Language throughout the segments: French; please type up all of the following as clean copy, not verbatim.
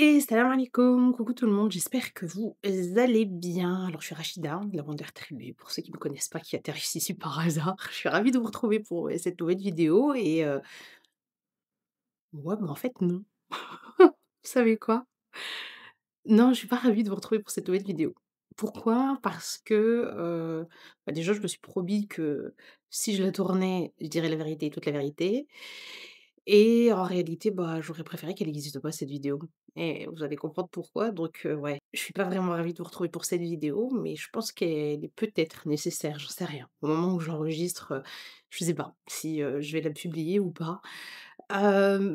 Et salam alaikum, coucou tout le monde, j'espère que vous allez bien. Alors je suis Rachida, de la Wonder Tribu, pour ceux qui ne me connaissent pas, qui atterrissent ici par hasard. Je suis ravie de vous retrouver pour cette nouvelle vidéo et ouais, mais en fait non. Vous savez quoi? Non, je suis pas ravie de vous retrouver pour cette nouvelle vidéo. Pourquoi? Parce que, déjà je me suis promis que si je la tournais, je dirais la vérité et toute la vérité. Et en réalité, bah, j'aurais préféré qu'elle n'existe pas cette vidéo et vous allez comprendre pourquoi donc ouais, je suis pas vraiment ravie de vous retrouver pour cette vidéo, mais je pense qu'elle est peut-être nécessaire, j'en sais rien. Au moment où j'enregistre, je sais pas si, je vais la publier ou pas.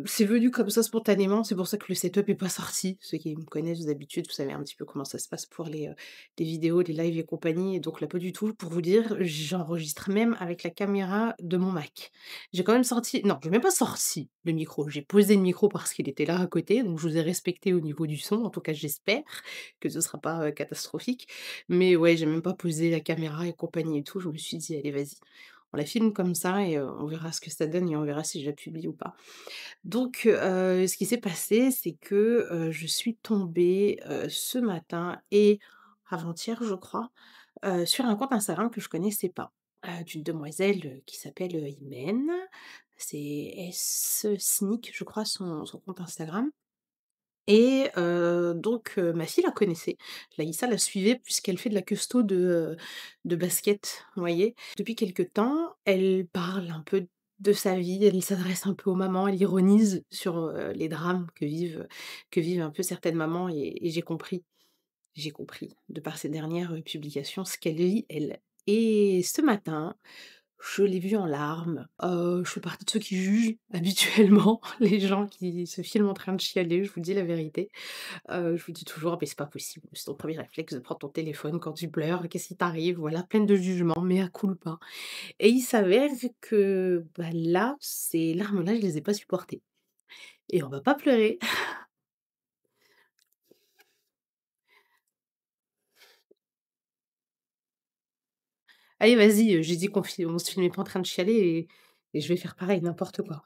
C'est venu comme ça spontanément, c'est pour ça que le setup est pas sorti. Ceux qui me connaissent d'habitude, vous savez un petit peu comment ça se passe pour les vidéos, les lives et compagnie, et donc là, pas du tout. Pour vous dire, j'enregistre même avec la caméra de mon Mac. J'ai quand même sorti non, j'ai même pas sorti le micro, j'ai posé le micro parce qu'il était là à côté, donc je vous ai respecté au niveau du son, en tout cas j'espère que ce sera pas, catastrophique. Mais ouais, j'ai même pas posé la caméra et compagnie et tout, je me suis dit: «Allez vas-y, on la filme comme ça et on verra ce que ça donne et on verra si je la publie ou pas». Donc ce qui s'est passé, c'est que, je suis tombée, ce matin et avant-hier, je crois, sur un compte Instagram que je connaissais pas, d'une demoiselle, qui s'appelle, Imen. C'est Sneak, je crois son compte Instagram. Et donc ma fille la connaissait. Laïssa la suivait puisqu'elle fait de la custo de basket, vous voyez? Depuis quelque temps, elle parle un peu de sa vie, elle s'adresse un peu aux mamans, elle ironise sur, les drames que vivent un peu certaines mamans et j'ai compris de par ses dernières, publications ce qu'elle vit elle. Et ce matin, je l'ai vue en larmes. Je fais partie de ceux qui jugent habituellement les gens qui se filment en train de chialer, je vous dis la vérité. Je vous dis toujours: «Mais c'est pas possible, c'est ton premier réflexe de prendre ton téléphone quand tu pleures, qu'est-ce qui t'arrive?» Voilà, pleine de jugements, mea culpa. Et il s'avère que, bah, là, ces larmes-là, je les ai pas supportées et on va pas pleurer. Allez vas-y, j'ai dit on se filmait pas en train de chialer et je vais faire pareil, n'importe quoi.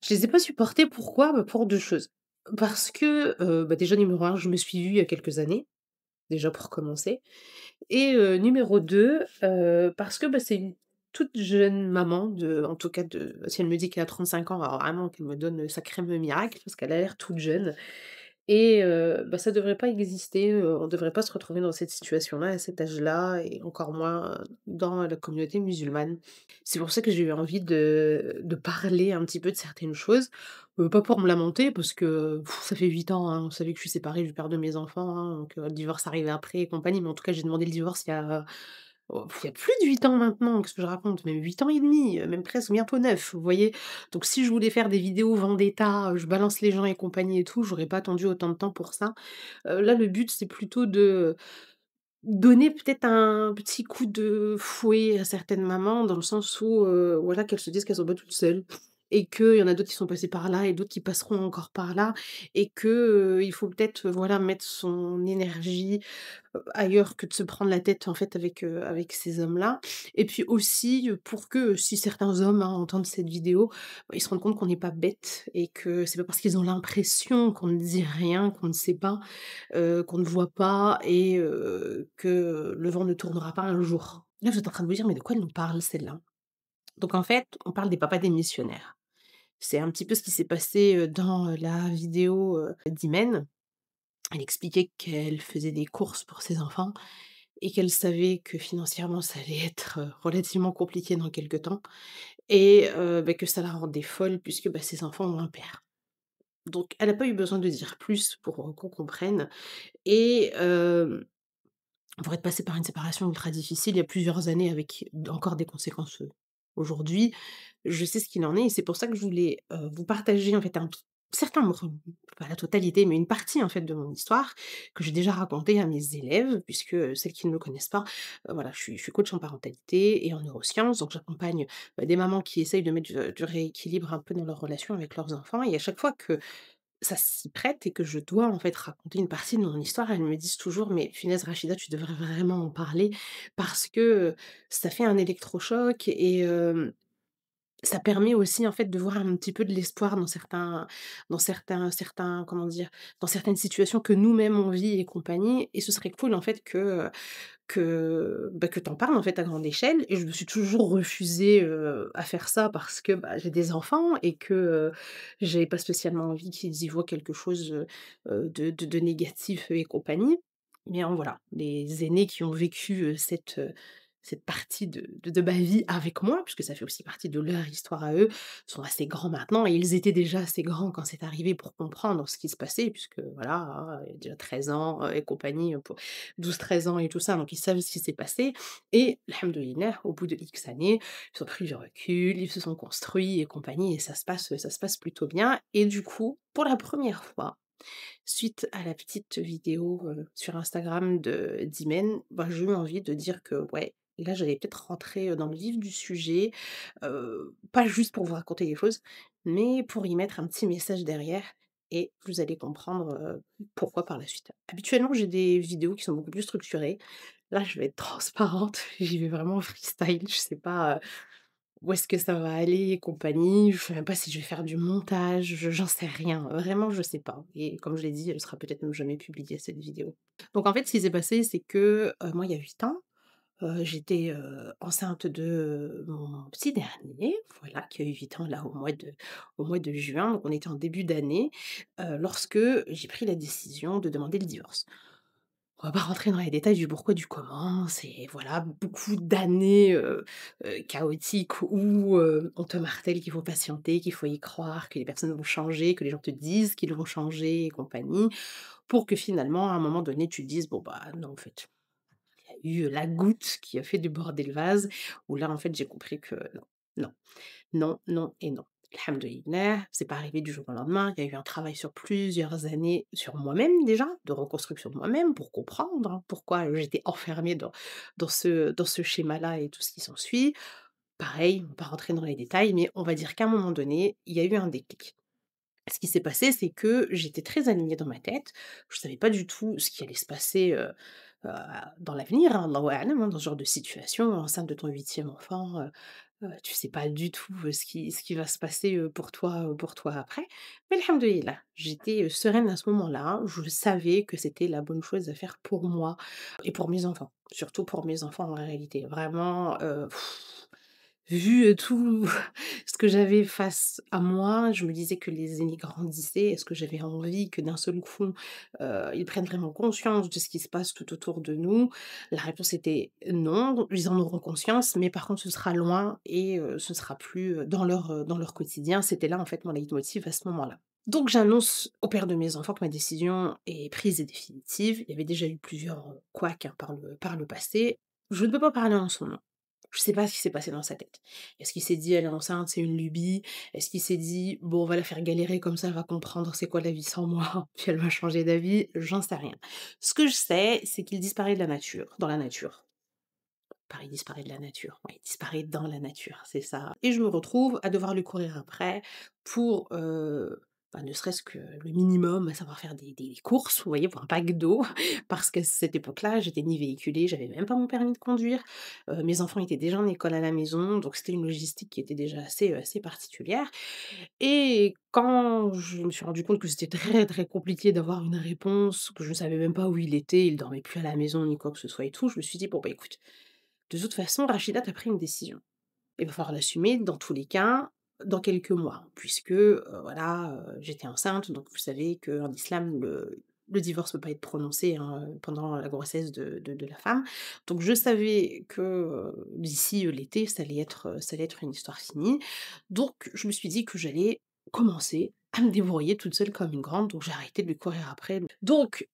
Je les ai pas supportées, pourquoi? Bah, pour 2 choses. Parce que, bah, déjà numéro un, je me suis vue il y a quelques années, déjà pour commencer. Et numéro 2, parce que, bah, c'est une toute jeune maman en tout cas si elle me dit qu'elle a 35 ans, alors vraiment qu'elle me donne sa crème miracle parce qu'elle a l'air toute jeune. Et bah, ça devrait pas exister, on devrait pas se retrouver dans cette situation-là, à cet âge-là et encore moins, dans la communauté musulmane. C'est pour ça que j'ai eu envie de parler un petit peu de certaines choses, pas pour me lamenter parce que ça fait 8 ans, hein, vous savez que je suis séparée du père de mes enfants, hein, donc le divorce arrivé après et compagnie, mais en tout cas j'ai demandé le divorce il y a plus de 8 ans maintenant, qu'est-ce que je raconte? Même 8 ans et demi, même presque, bientôt 9, vous voyez? Donc si je voulais faire des vidéos vendetta, je balance les gens et compagnie et tout, j'aurais pas attendu autant de temps pour ça. Là le but c'est plutôt de donner peut-être un petit coup de fouet à certaines mamans, dans le sens où, voilà, qu'elles se disent qu'elles sont pas toutes seules et qu'il y en a d'autres qui sont passées par là et d'autres qui passeront encore par là et que, il faut peut-être, voilà, mettre son énergie, ailleurs que de se prendre la tête, en fait, avec ces hommes-là. Et puis aussi, pour que si certains hommes, hein, entendent cette vidéo, bah, ils se rendent compte qu'on n'est pas bêtes et que c'est pas parce qu'ils ont l'impression qu'on ne dit rien, qu'on ne sait pas, qu'on ne voit pas et que le vent ne tournera pas un jour. Là, vous êtes en train de vous dire: «Mais de quoi elle nous parle celle-là?» Donc en fait, on parle des papas démissionnaires. C'est un petit peu ce qui s'est passé, dans, la vidéo, d'Imen. Elle expliquait qu'elle faisait des courses pour ses enfants et qu'elle savait que financièrement ça allait être, relativement compliqué dans quelque temps et bah, que ça la rendait folle puisque, bah, ses enfants ont un père. Donc elle a pas eu besoin de dire plus pour, qu'on comprenne et pour être passée par une séparation ultra difficile il y a plusieurs années avec encore des conséquences, aujourd'hui, je sais ce qu'il en est et c'est pour ça que je voulais, vous partager en fait un certain morceau, pas la totalité, mais une partie en fait de mon histoire que j'ai déjà racontée à mes élèves puisque, celles qui ne me connaissent pas, voilà, je suis coach en parentalité et en neurosciences, donc j'accompagne, des mamans qui essayent de mettre du rééquilibre un peu dans leur relation avec leurs enfants et à chaque fois que ça s'y prête et que je dois, en fait, raconter une partie de mon histoire, elles me disent toujours: «Mais punaise Rachida, tu devrais vraiment en parler parce que, ça fait un électrochoc et Ça permet aussi, en fait, de voir un petit peu de l'espoir dans certains comment dire? Dans certaines situations que nous-mêmes on vit et compagnie et ce serait cool, en fait, que tu en parles, en fait, à grande échelle et je me suis toujours refusée, à faire ça parce que, bah, j'ai des enfants et que, j'avais pas spécialement envie qu'ils y voient quelque chose, de négatif et compagnie. Mais en voilà, les aînés qui ont vécu, cette partie de ma vie avec moi, puisque ça fait aussi partie de leur histoire à eux, sont assez grands maintenant et ils étaient déjà assez grands quand c'est arrivé pour comprendre ce qui se passait puisque voilà, hein, il y a déjà 13 ans, et compagnie, pour 12-13 ans et tout ça, donc ils savent ce qui s'est passé et alhamdoulilah, au bout de X années, ils ont pris du recul, ils se sont construits et compagnie et ça se passe plutôt bien et du coup, pour la première fois, suite à la petite vidéo, sur Instagram de d'Imen, bah, j'ai eu envie de dire que ouais, là j'allais peut-être rentrer, dans le vif du sujet, pas juste pour vous raconter des choses, mais pour y mettre un petit message derrière et vous allez comprendre, pourquoi par la suite. Habituellement, j'ai des vidéos qui sont beaucoup plus structurées. Là, je vais être transparente, j'y vais vraiment freestyle, je sais pas, où est-ce que ça va aller et compagnie? Je sais même pas si je vais faire du montage, j'en sais rien. Vraiment, je sais pas et comme je l'ai dit, elle sera peut-être même jamais publiée cette vidéo. Donc en fait, ce qui s'est passé, c'est que, moi, il y a 8 ans, j'étais, enceinte de mon petit dernier, voilà, qui a eu 8 ans là au mois de juin, donc on était en début d'année, lorsque j'ai pris la décision de demander le divorce. On va pas rentrer dans les détails du pourquoi, du comment, c'est voilà, beaucoup d'années, chaotiques où, on te martèle qu'il faut patienter, qu'il faut y croire, que les personnes vont changer, que les gens te disent qu'ils vont changer et compagnie, pour que finalement, à un moment donné, tu te dises: «Bon, bah, non, en fait». Il y a eu la goutte qui a fait déborder le vase, où là, en fait, j'ai compris que non, non. Non, non et non. Alhamdoulilah, c'est pas arrivé du jour au lendemain. Il y a eu un travail sur plusieurs années sur moi-même déjà, de reconstruction de moi-même pour comprendre, hein, pourquoi j'étais enfermée dans ce schéma-là et tout ce qui s'ensuit. Pareil, on va pas rentrer dans les détails, mais on va dire qu'à un moment donné, il y a eu un déclic. Ce qui s'est passé, c'est que j'étais très alignée dans ma tête. Je savais pas du tout ce qui allait se passer, heu, dans l'avenir, hein, Allahu a'lam, hein, dans ce genre de situation, enceinte de ton huitième enfant, tu sais pas du tout, ce qui va se passer, pour toi après. Mais alhamdoulilah, j'étais, sereine à ce moment-là. Je savais que c'était la bonne chose à faire pour moi et pour mes enfants. Surtout pour mes enfants en réalité. Vraiment, vu, tout ce que j'avais face à moi, je me disais que les aînés grandissaient. Est-ce que j'avais envie que d'un seul coup, ils prennent vraiment conscience de ce qui se passe tout autour de nous? La réponse était non, ils en auront conscience, mais par contre ce sera loin et ce sera plus, dans leur quotidien. C'était là en fait mon leitmotiv à ce moment-là. Donc j'annonce au père de mes enfants que ma décision est prise et définitive. Il y avait déjà eu plusieurs, couacs, hein, par le passé. Je ne peux pas parler en son nom. Je sais pas ce qui s'est passé dans sa tête. Est-ce qu'il s'est dit: «Elle est enceinte, c'est une lubie?» Est-ce qu'il s'est dit: «Bon, on va la faire galérer comme ça, elle va comprendre c'est quoi la vie sans moi, puis elle va changer d'avis?» J'en sais rien. Ce que je sais, c'est qu'il disparaît de la nature dans la nature. Pareil, disparaît de la nature, ouais, il disparaît dans la nature, c'est ça et je me retrouve à devoir lui courir après pour, bah, ne serait-ce que le minimum, à savoir faire des courses, vous voyez, pour un pack d'eau. Parce qu'à cette époque-là, j'étais ni véhiculée, j'avais même pas mon permis de conduire, mes enfants étaient déjà en école à la maison, donc c'était une logistique qui était déjà assez particulière et quand je me suis rendu compte que c'était très, très compliqué d'avoir une réponse, que je ne savais même pas où il était, il dormait plus à la maison ni quoi que ce soit et tout, je me suis dit: «Bon, bah, écoute, de toute façon, Rachida, tu pris une décision. Il va falloir l'assumer dans tous les cas, dans quelques mois, puisque, voilà, j'étais enceinte, donc vous savez qu'en islam, le divorce ne peut pas être prononcé, hein, pendant la grossesse de la femme. Donc je savais que, d'ici, l'été, ça allait être une histoire finie. Donc je me suis dit que j'allais commencer à me débrouiller toute seule comme une grande, donc j'ai arrêté de lui courir après. Donc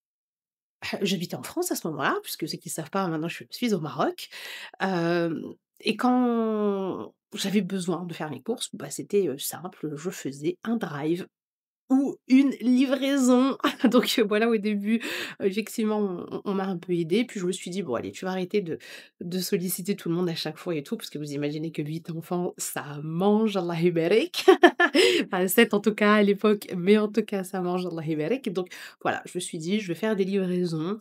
j'habitais en France à ce moment-là, puisque ceux qui ne savent pas, maintenant je suis au Maroc. Et quand j'avais besoin de faire mes courses, bah, c'était, simple, je faisais un drive ou une livraison. Donc voilà, au début, effectivement, on m'a un peu aidée, puis je me suis dit: «Bon allez, tu vas arrêter de solliciter tout le monde à chaque fois et tout», parce que vous imaginez que 8 enfants, ça mange, Allah yubarik. Enfin 7 en tout cas à l'époque, mais en tout cas ça mange, Allah yubarik. Donc voilà, je me suis dit: «Je vais faire des livraisons».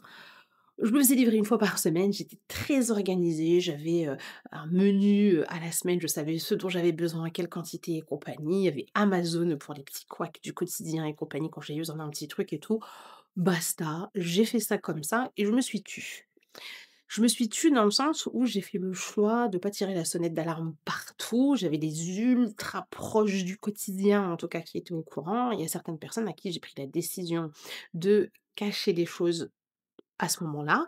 Je me faisais livrer une fois par semaine, j'étais très organisée, j'avais, un menu, à la semaine, je savais ce dont j'avais besoin, quelle quantité et compagnie. Il y avait Amazon pour les petits couacs du quotidien et compagnie quand j'ai besoin d'un petit truc et tout. Basta, j'ai fait ça comme ça et je me suis tue. Je me suis tue dans le sens où j'ai fait le choix de pas tirer la sonnette d'alarme partout. J'avais des ultra proches du quotidien, en tout cas, qui étaient au courant. Il y a certaines personnes à qui j'ai pris la décision de cacher les choses à ce moment-là.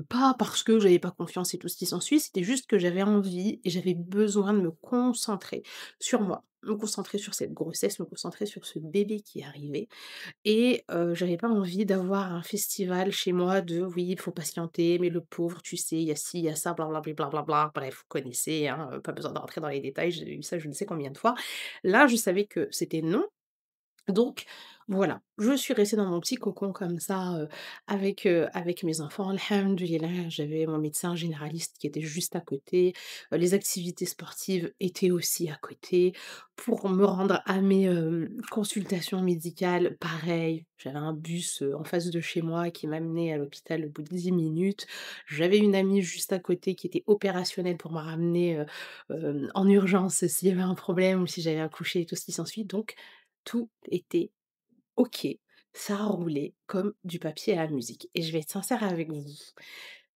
Pas parce que j'avais pas confiance et tout ce qui s'ensuit, c'était juste que j'avais envie et j'avais besoin de me concentrer sur moi, me concentrer sur cette grossesse, me concentrer sur ce bébé qui arrivait et j'avais pas envie d'avoir un festival chez moi de: «Oui, il faut patienter, mais le pauvre, tu sais, il y a ci, il y a ça, blablabli, blablabla». Bref, vous connaissez, hein, pas besoin de rentrer dans les détails, j'ai eu ça je ne sais combien de fois. Là, je savais que c'était non, donc voilà, je suis restée dans mon petit cocon comme ça, avec mes enfants. Alhamdoulilah, j'avais mon médecin généraliste qui était juste à côté, les activités sportives étaient aussi à côté. Pour me rendre à mes, consultations médicales, pareil, j'avais un bus, en face de chez moi qui m'amenait à l'hôpital au bout de 10 minutes. J'avais une amie juste à côté qui était opérationnelle pour me ramener, en urgence s'il y avait un problème ou si j'avais accouché et tout ce qui s'ensuit, donc tout était OK. Ça roulait comme du papier à la musique et je vais être sincère avec vous.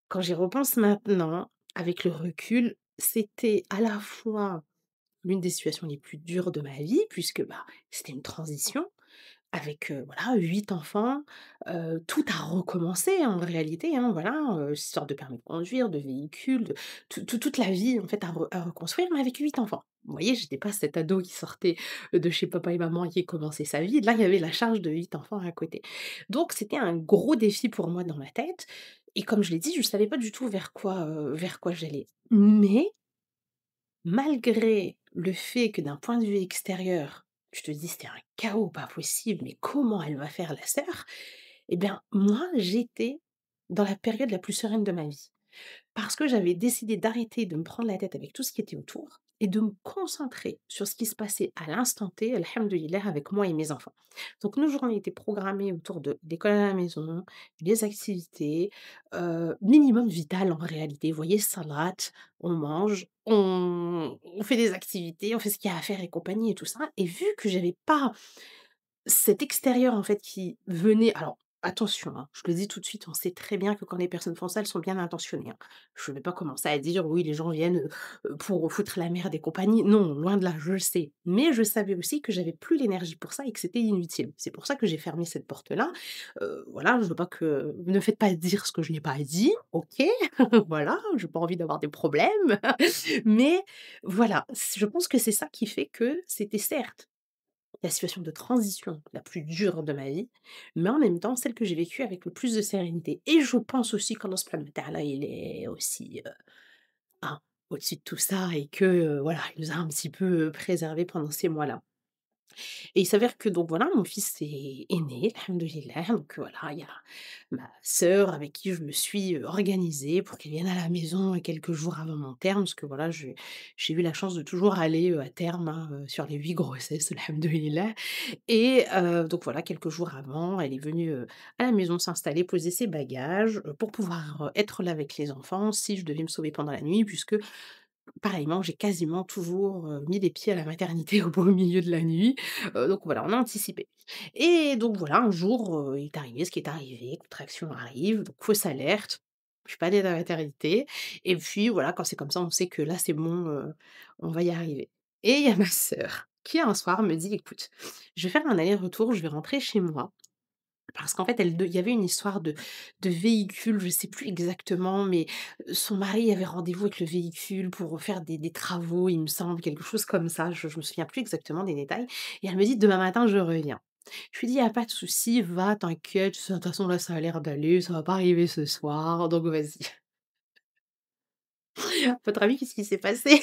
Quand j'y repense maintenant, avec le recul, c'était à la fois l'une des situations les plus dures de ma vie puisque, bah, c'était une transition avec, voilà 8 enfants, tout a recommencé en réalité, hein, voilà, histoire de permis de conduire, de véhicule, de toute la vie en fait à reconstruire, mais avec 8 enfants. Vous voyez, j'étais pas cet ado qui sortait, de chez papa et maman et qui commençait sa vie. Là, il y avait la charge de 8 enfants à côté. Donc c'était un gros défi pour moi dans ma tête et comme je l'ai dit, je savais pas du tout vers quoi j'allais. Mais malgré le fait que d'un point de vue extérieur, tu te dis: «C'était un chaos pas possible, mais comment elle va faire la sœur?» et bien, moi, j'étais dans la période la plus sereine de ma vie. Parce que j'avais décidé d'arrêter de me prendre la tête avec tout ce qui était autour et de me concentrer sur ce qui se passait à l'instant T, alhamdoulilah, avec moi et mes enfants. Donc nos journées étaient programmées autour de l'école à la maison, les activités, minimum vital en réalité. Vous voyez, salat, on mange, on fait des activités, on fait ce qu'il y a à faire et compagnie et tout ça. Et vu que j'avais pas cet extérieur, en fait, qui venait alors attention, hein, je le dis tout de suite, on sait très bien que quand les personnes font ça, elles sont bien intentionnées, hein. Je vais pas commencer à dire: «Oui, les gens viennent, pour foutre la merde et compagnie». Non, loin de là, je le sais. Mais je savais aussi que j'avais plus l'énergie pour ça et que c'était inutile. C'est pour ça que j'ai fermé cette porte-là. Voilà, je veux pas que ne faites pas dire ce que je n'ai pas dit, OK? Voilà, j'ai pas envie d'avoir des problèmes. Mais voilà, je pense que c'est ça qui fait que c'était certes la situation de transition la plus dure de ma vie, mais en même temps, celle que j'ai vécue avec le plus de sérénité et je pense aussi qu'Allah subhanahu wa ta'ala, il est aussi, hein, au-dessus de tout ça et que, voilà, il nous a un petit peu, préservés pendant ces mois-là. Et il s'avère que donc voilà, mon fils est né, alhamdoulilah, donc voilà, il y a ma sœur avec qui je me suis, organisée pour qu'elle vienne à la maison, quelques jours avant mon terme, parce que voilà, j'ai eu la chance de toujours aller, à terme, hein, sur les 8 grossesses, alhamdoulilah. Et donc voilà, quelques jours avant, elle est venue, à la maison s'installer, poser ses bagages, pour pouvoir, être là avec les enfants si je devais me sauver pendant la nuit puisque pareillement, j'ai quasiment toujours, mis les pieds à la maternité au beau milieu de la nuit, donc voilà, on a anticipé. Et donc voilà, un jour, il est arrivé ce qui est arrivé, contraction arrive, donc fausse alerte. Je suis pas allée à la maternité et puis voilà, quand c'est comme ça, on sait que là, c'est bon, on va y arriver. Et il y a ma sœur qui un soir me dit: «Écoute, je vais faire un aller-retour, je vais rentrer chez moi parce qu'en fait, il y avait une histoire de véhicule, je sais plus exactement, mais son mari avait rendez-vous avec le véhicule pour faire des travaux, il me semble, quelque chose comme ça, je me souviens plus exactement des détails et elle me dit: «Demain matin, je reviens». Je lui dis: «Il y a pas de souci, va, t'inquiète, de toute façon, là, ça a l'air d'aller, ça va pas arriver ce soir, donc vas-y». À votre avis, qu'est-ce qui s'est passé?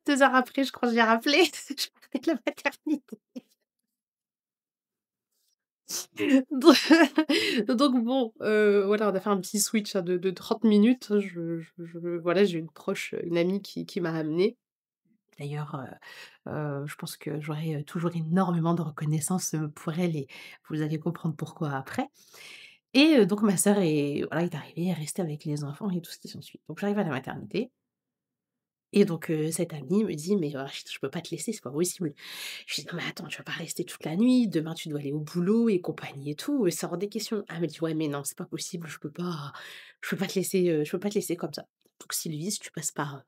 2 heures après, je crois que j'ai rappelé, je partais de la maternité. Don donc bon, voilà, on a fait un petit switch, hein, de 30 minutes. Voilà, j'ai une proche, une amie qui m'a amenée D'ailleurs, je pense que j'aurai, toujours énormément de reconnaissance, pour elle et vous allez comprendre pourquoi après et donc ma sœur est arrivée, elle est restée avec les enfants et tout ce qui s'ensuit. Donc j'arrive à la maternité et donc cette amie me dit: «Mais je peux pas te laisser, c'est pas possible». Je dis: «Non mais attends, tu vas pas rester toute la nuit, demain tu dois aller au boulot et compagnie et tout, c'est hors des questions». Elle me dit: «Ouais mais non, c'est pas possible, je peux pas te laisser, je peux pas te laisser comme ça. Donc Sylvie, si tu passes par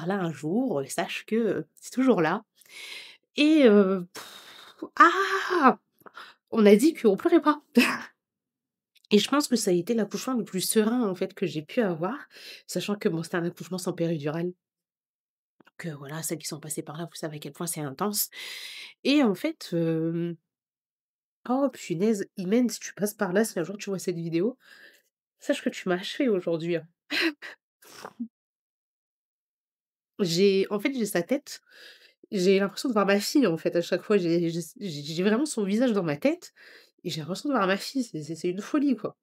là un jour, sache que, c'est toujours là». Et ah! On a dit qu'on pleurait pas et je pense que ça a été l'accouchement le plus serein, en fait, que j'ai pu avoir, sachant que bon, c'était un accouchement sans péridurale, que voilà, celles qui sont passées par là, vous savez à quel point c'est intense et en fait, oh punaise, Imen, si tu passes par là, si un jour tu vois cette vidéo, sache que tu m'as achevée aujourd'hui, hein. J'ai sa tête, j'ai l'impression de voir ma fille, en fait, à chaque fois, j'ai vraiment son visage dans ma tête et j'ai l'impression de voir ma fille, c'est une folie, quoi.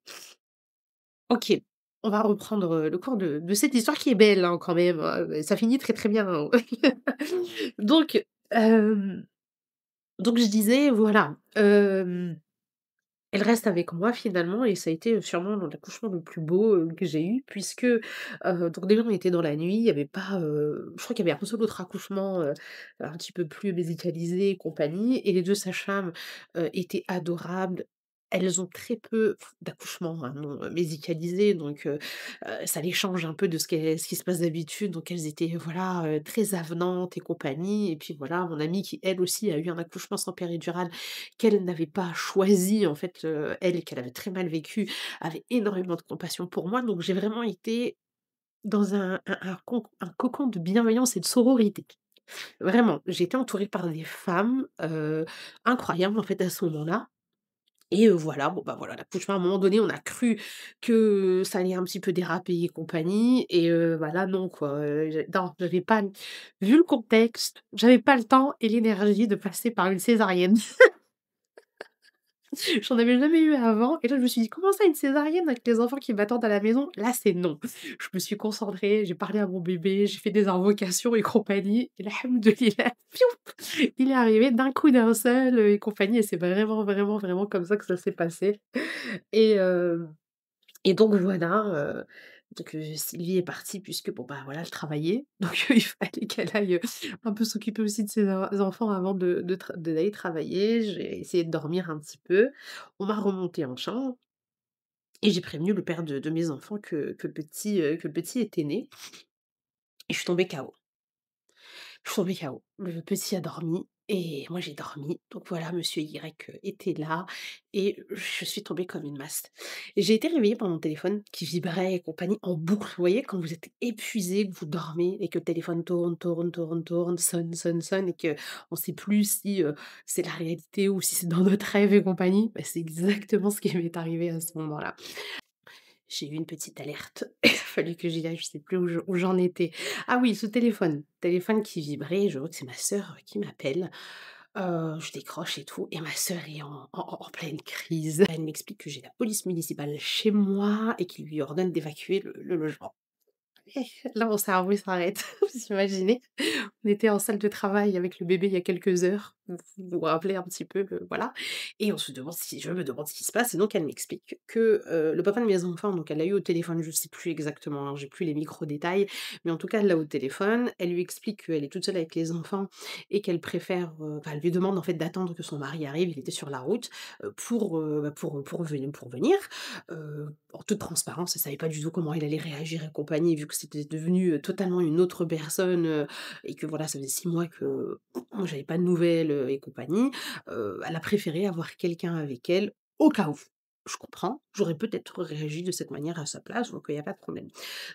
OK, on va reprendre, le cours de cette histoire qui est belle, hein, quand même, ça finit très, très bien, hein. Donc, hem, donc je disais, voilà, elle reste avec moi finalement et ça a été, sûrement l'accouchement le plus beau, que j'ai eu puisque, donc déjà on était dans la nuit, il y avait pas, je crois qu'il y avait un seul autre accouchement, un petit peu plus médicalisé et compagnie et les 2 sages-femmes, étaient adorables. Elles ont très peu d'accouchements, hein, non, médicalisés donc ça les change un peu de ce qui se passe d'habitude donc elles étaient, voilà, très avenantes et compagnie et puis voilà, mon amie qui elle aussi a eu un accouchement sans péridurale qu'elle n'avait pas choisi en fait, elle et qu'elle avait très mal vécu, avait énormément de compassion pour moi, donc j'ai vraiment été dans un cocon de bienveillance et de sororité. Vraiment, j'ai été entourée par des femmes, incroyables en fait à ce moment-là et voilà, bon bah voilà, l'accouchement à un moment donné, on a cru que ça allait un petit peu déraper et compagnie et bah là non quoi, non, j'avais pas vu le contexte, j'avais pas le temps et l'énergie de passer par une césarienne. J'en avais jamais eu avant et là je me suis dit: «Comment ça une césarienne avec les enfants qui m'attendent à la maison?» Là c'est non. Je me suis concentrée, j'ai parlé à mon bébé, j'ai fait des invocations et compagnie et alhamdoulilah, piou, il est arrivé d'un coup d'un seul, et compagnie et c'est vraiment, vraiment, vraiment comme ça que ça s'est passé et et donc voilà, Sylvie est partie puisque bon, bah, voilà, elle travaillait donc il fallait qu'elle aille, un peu s'occuper aussi de ses enfants avant d'aller travailler. J'ai essayé de dormir un petit peu. On m'a remonté en chambre et j'ai prévenu le père de mes enfants que le petit était né et je suis tombée KO. Je suis tombée KO. Le petit a dormi et moi j'ai dormi. Donc voilà, monsieur Y, était là et je suis tombée comme une masse. Et j'ai été réveillée par mon téléphone qui vibrait et compagnie en boucle. Vous voyez quand vous êtes épuisé, que vous dormez et que le téléphone tourne, tourne, tourne, tourne, sonne, sonne, sonne et qu'on ne sait plus si, c'est la réalité ou si c'est dans notre rêve et compagnie? Bah, c'est exactement ce qui m'est arrivé à ce moment-là. J'ai eu une petite alerte. Il a fallu que j'y aille, je sais plus où j'en étais. Ah oui, ce téléphone qui vibrait, je vois que c'est ma sœur qui m'appelle. Je décroche et tout et ma sœur est en pleine crise. Elle m'explique que j'ai la police municipale chez moi et qu'il lui ordonne d'évacuer le logement. Et là, mon cerveau il s'arrête. Vous imaginez? On était en salle de travail avec le bébé il y a quelques heures. Vous vous rappelez un petit peu, voilà et je me demande ce qui se passe et donc elle m'explique que, le papa de mes enfants, donc elle l'a eu au téléphone, je sais plus exactement, hein, j'ai plus les micro détails, mais en tout cas elle l'a au téléphone. Elle lui explique qu'elle est toute seule avec les enfants et qu'elle préfère, enfin elle lui demande en fait d'attendre que son mari arrive, il était sur la route, pour venir. En toute transparence, elle savait pas du tout comment il allait réagir et compagnie, vu que c'était devenu, totalement une autre personne, et que voilà, ça faisait 6 mois que moi j'avais pas de nouvelles, et compagnie. Elle a préféré avoir quelqu'un avec elle au cas où. Je comprends, j'aurais peut-être réagi de cette manière à sa place, donc il y a pas de problème.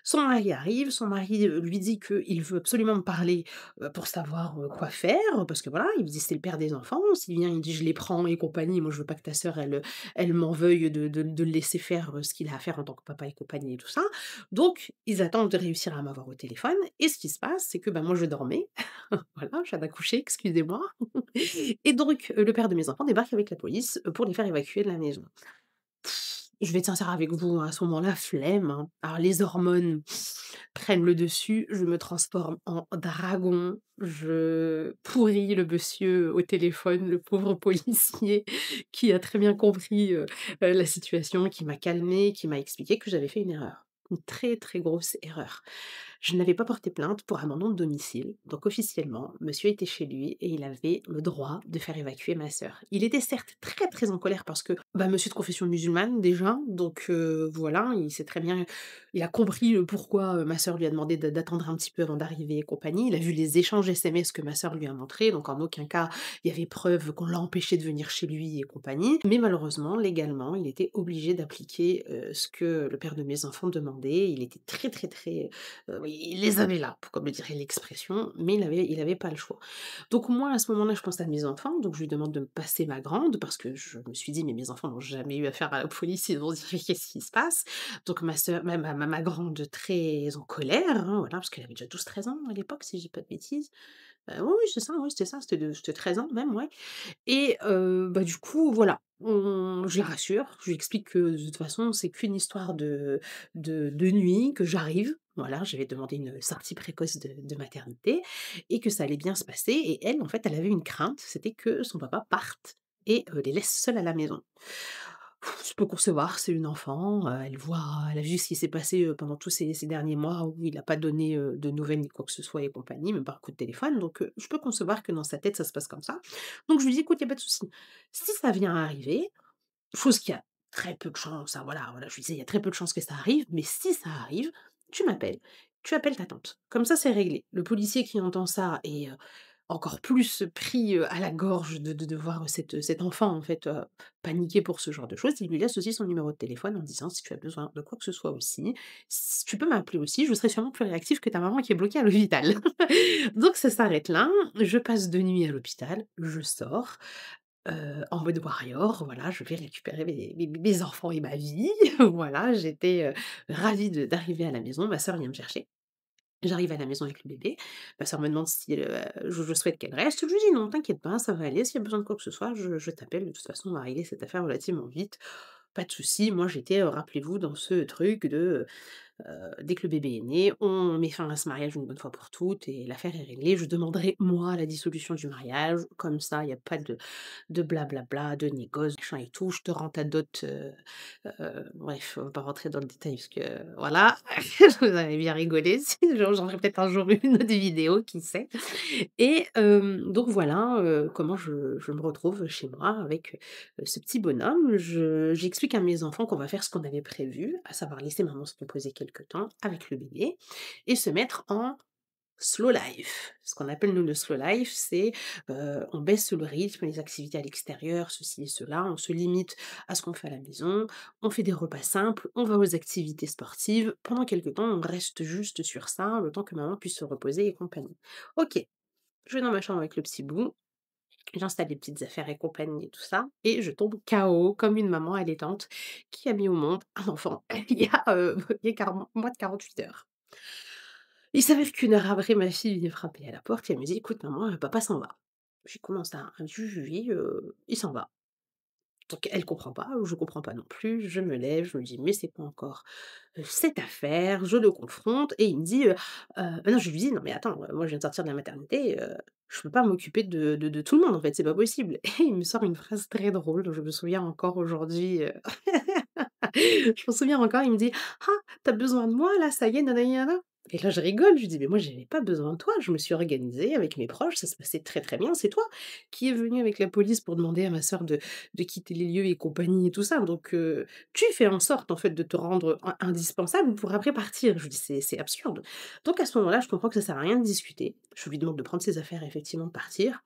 Son mari arrive, son mari, lui dit qu'il veut absolument me parler, pour savoir, quoi faire, parce que voilà, il me dit: «C'est le père des enfants, s'il vient, il dit: "Je les prends et compagnie, moi je veux pas que ta sœur elle m'en veuille de le laisser faire, ce qu'il a à faire en tant que papa et compagnie et tout ça". Donc ils attendent de réussir à m'avoir au téléphone et ce qui se passe, c'est que, bah, moi je dormais, voilà, je viens d'accoucher, excusez-moi et donc le père de mes enfants débarque avec la police, pour les faire évacuer de la maison. Je vais être sincère avec vous, hein, à ce moment-là, flemme, hein. Alors les hormones prennent le dessus, je me transforme en dragon, je pourris le monsieur au téléphone, le pauvre policier qui a très bien compris, la situation, qui m'a calmée, qui m'a expliqué que j'avais fait une erreur. Une très, très grosse erreur. Je n'avais pas porté plainte pour abandon de domicile, donc officiellement, monsieur était chez lui et il avait le droit de faire évacuer ma sœur. Il était certes très, très en colère parce que, bah, monsieur de confession musulmane déjà, donc voilà, il sait très bien, il a compris le pourquoi, ma sœur lui a demandé d'attendre un petit peu avant d'arriver et compagnie. Il a vu les échanges SMS que ma sœur lui a montrés, donc en aucun cas il y avait preuve qu'on l'a empêché de venir chez lui et compagnie. Mais malheureusement, légalement, il était obligé d'appliquer, ce que le père de mes enfants demandait. Il était très, très, très, oui, il les avait là, comme le dirait l'expression, mais il avait pas le choix. Donc moi, à ce moment-là, je pense à mes enfants, donc je lui demande de me passer ma grande parce que je me suis dit: «Mais mes enfants n'ont jamais eu affaire à la police, ils vont se dire: "Qu'est-ce qui se passe?"». Donc ma sœur ma grande très en colère, hein, voilà, parce qu'elle avait déjà 12-13 ans à l'époque, si je dis pas de bêtises. Oui, oui, c'est ça, oui, c'était ça, c'était 13 ans même, ouais. Et bah, du coup, voilà, je la rassure, je lui explique que de toute façon, c'est qu'une histoire de nuit, que j'arrive, voilà, j'avais demandé une sortie précoce de maternité et que ça allait bien se passer et elle, en fait, elle avait une crainte, c'était que son papa parte et les laisse seuls à la maison. Je peux concevoir, c'est une enfant, elle a vu ce qui s'est passé, pendant tous ces derniers mois où il a pas donné, de nouvelles ni quoi que ce soit et compagnie, même pas un coup de téléphone, donc je peux concevoir que dans sa tête, ça se passe comme ça. Donc je lui dis: «Écoute, il y a pas de souci. Si ça vient à arriver, chose qui a très peu de chance, hein, voilà, je lui disais: «Il y a très peu de chances que ça arrive, mais si ça arrive, tu m'appelles, tu appelles ta tante. Comme ça, c'est réglé». Le policier qui entend ça est, encore plus pris, à la gorge de voir cet enfant, en fait, paniquer pour ce genre de choses. Il lui laisse aussi son numéro de téléphone en disant: «Si tu as besoin de quoi que ce soit aussi, tu peux m'appeler aussi, je serai sûrement plus réactif que ta maman qui est bloquée à l'hôpital». Donc ça s'arrête là. Je passe 2 nuits à l'hôpital, je sors, en mode warrior, voilà, je vais récupérer mes enfants et ma vie. Voilà, j'étais, ravie d'arriver à la maison. Ma sœur vient me chercher. J'arrive à la maison avec le bébé, ma sœur me demande si, je souhaite qu'elle reste. Je lui dis: «Non, t'inquiète pas, ça va aller, s'il y a besoin de quoi que ce soit, je t'appelle, de toute façon, on va régler cette affaire relativement vite». Pas de souci, moi j'étais, rappelez-vous, dans ce truc de, dès que le bébé est né, on met fin à ce mariage une bonne fois pour toutes et l'affaire est réglée. Je demanderai, moi, la dissolution du mariage, comme ça, il y a pas de blablabla, de négoce, machin et tout. Je te rends ta dot, bref, on va pas rentrer dans le détail parce que voilà, vous allez bien rigoler si j'en ferai peut-être un jour une autre vidéo, qui sait? Et donc voilà, comment je me retrouve chez moi avec, ce petit bonhomme. J'explique à mes enfants qu'on va faire ce qu'on avait prévu, à savoir laisser maman se reposer quelque temps avec le bébé et se mettre en slow life. Ce qu'on appelle nous le slow life, c'est, on baisse le rythme, les activités à l'extérieur, ceci et cela, on se limite à ce qu'on fait à la maison, on fait des repas simples, on va aux activités sportives. Pendant quelque temps, on reste juste sur ça, le temps que maman puisse se reposer et compagnie. OK, je vais dans ma chambre avec le petit bout, j'installe les petites affaires et compagnie et tout ça et je tombe KO comme une maman allaitante qui a mis au monde un enfant il y a 40 moins de 48 heures. Il s'avère qu'1 heure après, ma fille vient frapper à la porte et elle me dit: «Écoute maman, papa s'en va». Je fais: «Comment ça?» Elle me dit: «Oui, oui, il s'en va». Donc elle comprend pas, je comprends pas non plus, je me lève, je me dis: «Mais c'est quoi encore, cette affaire?» Je le confronte et il me dit, non, je lui dis: «Non mais attends, moi je viens de sortir de la maternité, je peux pas m'occuper de tout le monde en fait, c'est pas possible». Et il me sort une phrase très drôle dont je me souviens encore aujourd'hui, je m'en souviens encore, il me dit: «Ah, tu as besoin de moi là, ça y est, nanani nana». Et là je rigole, je lui dis: «Mais moi j'avais pas besoin de toi, je me suis organisée avec mes proches, ça se passait très, très bien, c'est toi qui es venu avec la police pour demander à ma sœur de quitter les lieux et compagnie et tout ça, donc tu fais en sorte en fait de te rendre indispensable pour après partir». Je lui dis: «C'est absurde». Donc à ce moment-là, je comprends que ça sert à rien de discuter. Je lui demande de prendre ses affaires et effectivement de partir.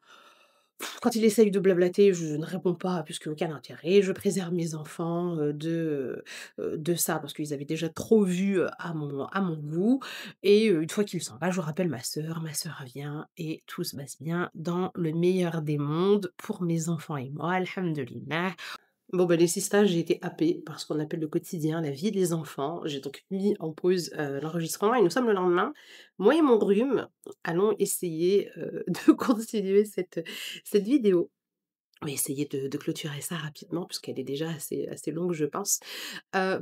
Quand il essaye de blablater, je ne réponds pas puisque aucun intérêt. Je préserve mes enfants, de ça parce qu'ils avaient déjà trop vu, à mon goût et une fois qu'il s'en va, je rappelle ma sœur vient et tout se passe bien dans le meilleur des mondes pour mes enfants et moi, alhamdoulilah. Bon, bah, les 6 stages, j'ai été happée par ce qu'on appelle le quotidien, la vie des enfants. J'ai donc mis en pause, l'enregistrement et nous sommes le lendemain. Moi et mon rhume allons essayer, de continuer cette vidéo. On va essayer de clôturer ça rapidement puisqu'elle est déjà assez longue, je pense.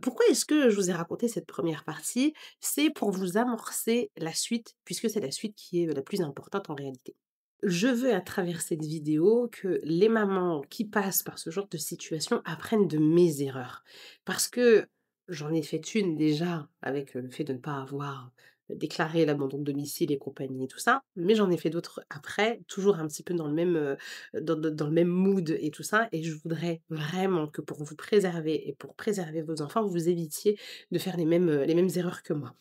Pourquoi est-ce que je vous ai raconté cette première partie? C'est pour vous amorcer la suite, puisque c'est la suite qui est, la plus importante en réalité. Je veux à travers cette vidéo que les mamans qui passent par ce genre de situation apprennent de mes erreurs. Parce que j'en ai fait une déjà avec, le fait de ne pas avoir déclaré l'abandon de domicile et compagnie et tout ça, mais j'en ai fait d'autres après, toujours un petit peu dans le même, dans le même mood et tout ça, et je voudrais vraiment que pour vous préserver et pour préserver vos enfants, vous évitiez de faire les mêmes erreurs que moi.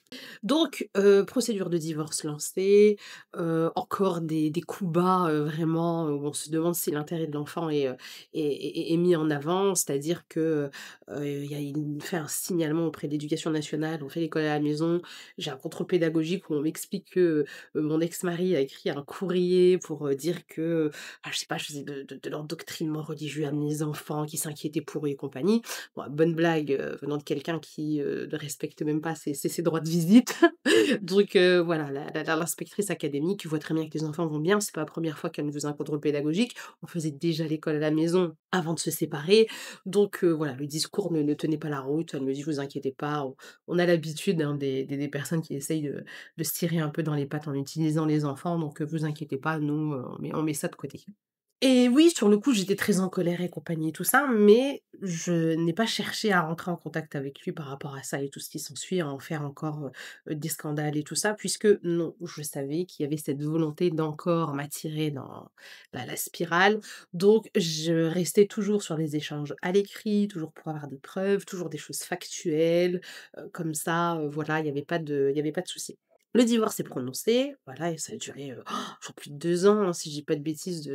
Donc, procédure de divorce lancée, encore des coups bas, vraiment, où on se demande si l'intérêt de l'enfant est mis en avant. C'est-à-dire que, il fait un signalement auprès de l'éducation nationale, on fait l'école à la maison. J'ai un contrôle pédagogique où on m'explique que, mon ex-mari a écrit un courrier pour, dire que, je sais pas, je faisais de l'endoctrinement religieux à mes enfants, qui s'inquiétaient pour eux et compagnie. Bon, bonne blague, venant de quelqu'un qui, ne respecte même pas ses droits de visite. Donc voilà, l'inspectrice académique voit très bien que les enfants vont bien, c'est pas la première fois qu'elle nous faisait un contrôle pédagogique. On faisait déjà l'école à la maison avant de se séparer. Donc voilà, le discours ne tenait pas la route. Elle me dit: «Vous inquiétez pas, on a l'habitude, hein, des personnes qui essayent de se tirer un peu dans les pattes en utilisant les enfants, donc vous inquiétez pas, nous, on met ça de côté». Et oui, sur le coup, j'étais très en colère et compagnie et tout ça, mais je n'ai pas cherché à rentrer en contact avec lui par rapport à ça et tout ce qui s'ensuit, à en faire encore, des scandales et tout ça, puisque non, je savais qu'il y avait cette volonté d'encore m'attirer dans la spirale. Donc je restais toujours sur des échanges à l'écrit, toujours pour avoir des preuves, toujours des choses factuelles, comme ça, voilà, il y avait pas de souci. Le divorce est prononcé, voilà, et ça a duré, genre plus de 2 ans, hein, si je dis pas de bêtises,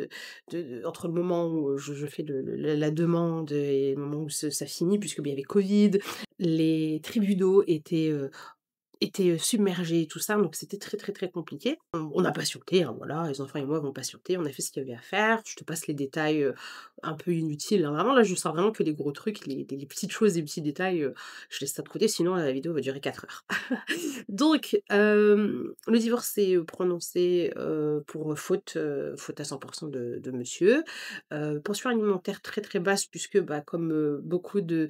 entre le moment où je fais la demande et le moment où ça finit, puisque, il y avait covid. Les tribunaux étaient submergés et tout ça, donc c'était très, très, très compliqué. On a patienté, hein, voilà, les enfants et moi avons patienté, on a fait ce qu'il y avait à faire. Je te passe les détails, un peu inutiles, hein, vraiment là, je sors vraiment que les gros trucs, les petites choses, les petits détails, je laisse ça de côté, sinon la vidéo va durer 4 heures. Donc, le divorce est, prononcé, pour faute à 100 de monsieur. Pension alimentaire très, très basse puisque, comme, beaucoup de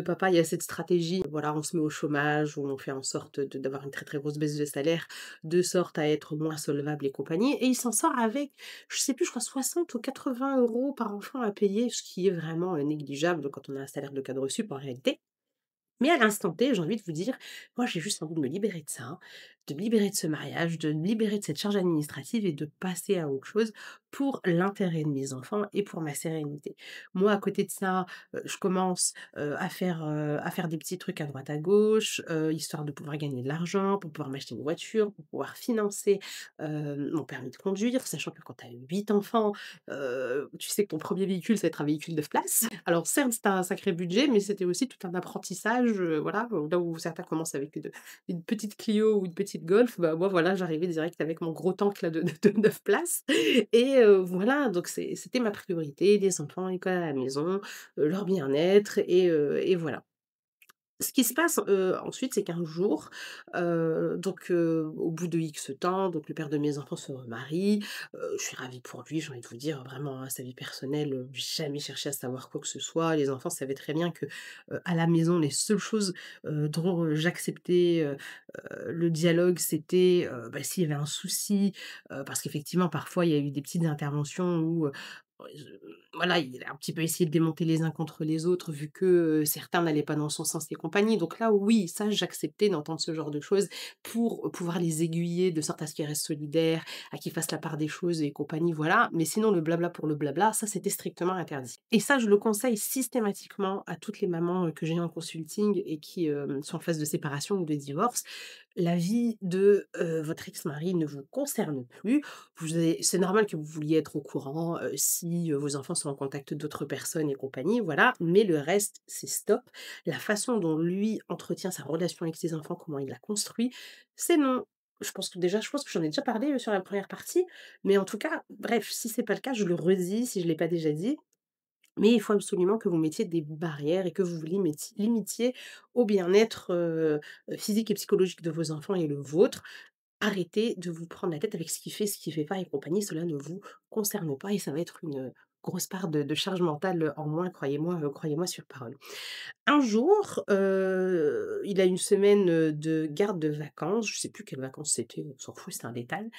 papas, il y a cette stratégie, voilà, on se met au chômage ou on fait en sorte d'avoir une très, très grosse baisse de salaire, de sorte à être moins solvable et compagnie, et il s'en sort avec, je sais plus, je crois 60 ou 80 € par enfant à payer, ce qui est vraiment, négligeable quand on a un salaire de cadre sup en réalité. Mais à l'instant T, j'ai envie de vous dire, moi j'ai juste envie de me libérer de ça, de me libérer de ce mariage, de me libérer de cette charge administrative et de passer à autre chose pour l'intérêt de mes enfants et pour ma sérénité. Moi, à côté de ça, je commence, à faire des petits trucs à droite à gauche, histoire de pouvoir gagner de l'argent, pour pouvoir m'acheter une voiture, pour pouvoir financer, mon permis de conduire, sachant que quand tu as 8 enfants, tu sais que ton premier véhicule, ça va être un véhicule 9 places. Alors certes, c'était un sacré budget, mais c'était aussi tout un apprentissage, voilà, là où certains commencent avec une petite Clio ou une petite Golf, bah, moi voilà, j'arrivais direct avec mon gros tank là de 9 places, et voilà, donc c'était ma priorité, les enfants, l'école à la maison, leur bien-être, et voilà. Ce qui se passe, ensuite, c'est qu'un jour, au bout de X temps, donc le père de mes enfants se remarie. Je suis ravie pour lui, j'ai envie de vous dire, vraiment, hein, sa vie personnelle, j'ai jamais cherché à savoir quoi que ce soit. Les enfants savaient très bien que, à la maison, les seules choses, dont j'acceptais, le dialogue, c'était, s'il y avait un souci, parce qu'effectivement, parfois, il y a eu des petites interventions où, je voilà, il a un petit peu essayé de démonter les uns contre les autres, vu que, certains n'allaient pas dans son sens et compagnie. Donc là, oui, ça, j'acceptais d'entendre ce genre de choses pour pouvoir les aiguiller de sorte à ce qu'ils restent solidaires, à qu'ils fassent la part des choses et compagnie, voilà. Mais sinon, le blabla pour le blabla, ça, c'était strictement interdit. Et ça, je le conseille systématiquement à toutes les mamans, que j'ai en consulting et qui, sont en phase de séparation ou de divorce. La vie de, votre ex-mari ne vous concerne plus. C'est normal que vous vouliez être au courant, si, vos enfants sont en contact d'autres personnes et compagnie, voilà, mais le reste, c'est stop. La façon dont lui entretient sa relation avec ses enfants, comment il la construit, c'est non. Je pense que j'en ai déjà parlé, sur la première partie, mais en tout cas, bref, si c'est pas le cas, je le redis si je l'ai pas déjà dit, mais il faut absolument que vous mettiez des barrières et que vous vous limitiez au bien-être, physique et psychologique de vos enfants et le vôtre. Arrêtez de vous prendre la tête avec ce qu'il fait, ce qu'il fait pas et compagnie, cela ne vous concerne pas et ça va être une grosse part de charge mentale en moins, croyez-moi sur parole. Un jour, il a une semaine, de garde de vacances, je sais plus quelles vacances c'était, on s'en fout, c'est un détail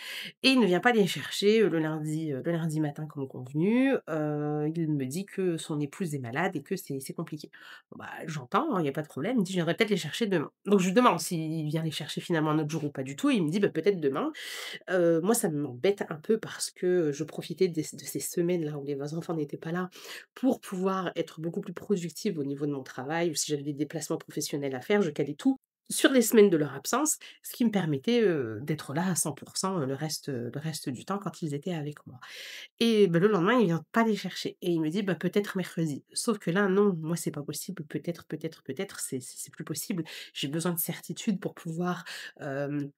et il ne vient pas les chercher, le lundi matin comme convenu. Il me dit que son épouse est malade et que c'est compliqué. Bon bah, j'entends, hein, il y a pas de problème, il me dit: «Je viendrai peut-être les chercher demain». Donc je lui demande s'il vient les chercher finalement un autre jour ou pas du tout et il me dit: «Bah, peut-être demain». Moi ça m'embête un peu parce que, je profitais de ces semaines-là où les enfants n'étaient pas là pour pouvoir être beaucoup plus productive au niveau de mon travail ou si j'avais des déplacements professionnels à faire, je calais tout sur les semaines de leur absence, ce qui me permettait, d'être là à 100 le reste du temps quand ils étaient avec moi et bah, le lendemain, il vient pas les chercher et il me dit: «Bah, peut-être mercredi». Sauf que là, non, moi, c'est pas possible. Peut-être, c'est plus possible. J'ai besoin de certitude pour pouvoir, hem